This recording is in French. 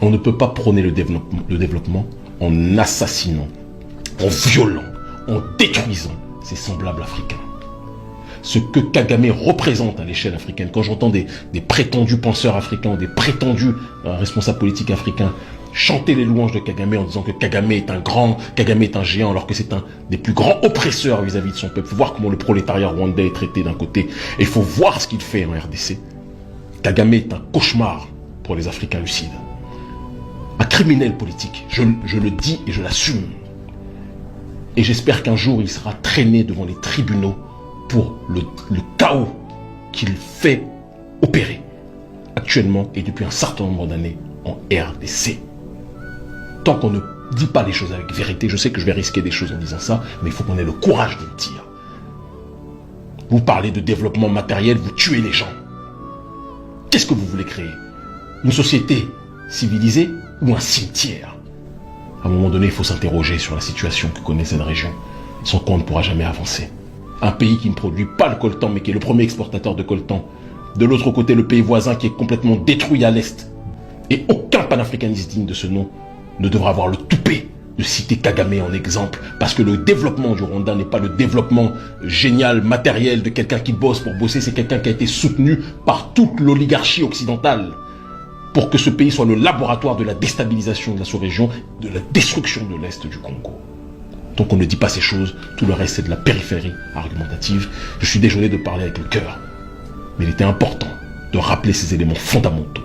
On ne peut pas prôner le développement en assassinant, en violant, en détruisant ses semblables africains. Ce que Kagame représente à l'échelle africaine, quand j'entends des prétendus penseurs africains, des prétendus responsables politiques africains chanter les louanges de Kagame en disant que Kagame est un grand, Kagame est un géant, alors que c'est un des plus grands oppresseurs vis-à-vis de son peuple. Il faut voir comment le prolétariat rwandais est traité d'un côté, et il faut voir ce qu'il fait en RDC. Kagame est un cauchemar pour les Africains lucides. Un criminel politique, je le dis et je l'assume. Et j'espère qu'un jour il sera traîné devant les tribunaux pour le chaos qu'il fait opérer actuellement et depuis un certain nombre d'années en RDC. Tant qu'on ne dit pas les choses avec vérité, je sais que je vais risquer des choses en disant ça, mais il faut qu'on ait le courage de le dire. Vous parlez de développement matériel, vous tuez les gens. Qu'est-ce que vous voulez créer? Une société civilisée ou un cimetière? À un moment donné, il faut s'interroger sur la situation que connaît cette région, sans quoi on ne pourra jamais avancer. Un pays qui ne produit pas le coltan, mais qui est le premier exportateur de coltan. De l'autre côté, le pays voisin qui est complètement détruit à l'est. Et aucun panafricaniste digne de ce nom ne devra avoir le toupet de citer Kagame en exemple, parce que le développement du Rwanda n'est pas le développement génial, matériel de quelqu'un qui bosse pour bosser, c'est quelqu'un qui a été soutenu par toute l'oligarchie occidentale pour que ce pays soit le laboratoire de la déstabilisation de la sous-région, de la destruction de l'Est du Congo. Donc on ne dit pas ces choses, tout le reste c'est de la périphérie argumentative. Je suis désolé de parler avec le cœur, mais il était important de rappeler ces éléments fondamentaux.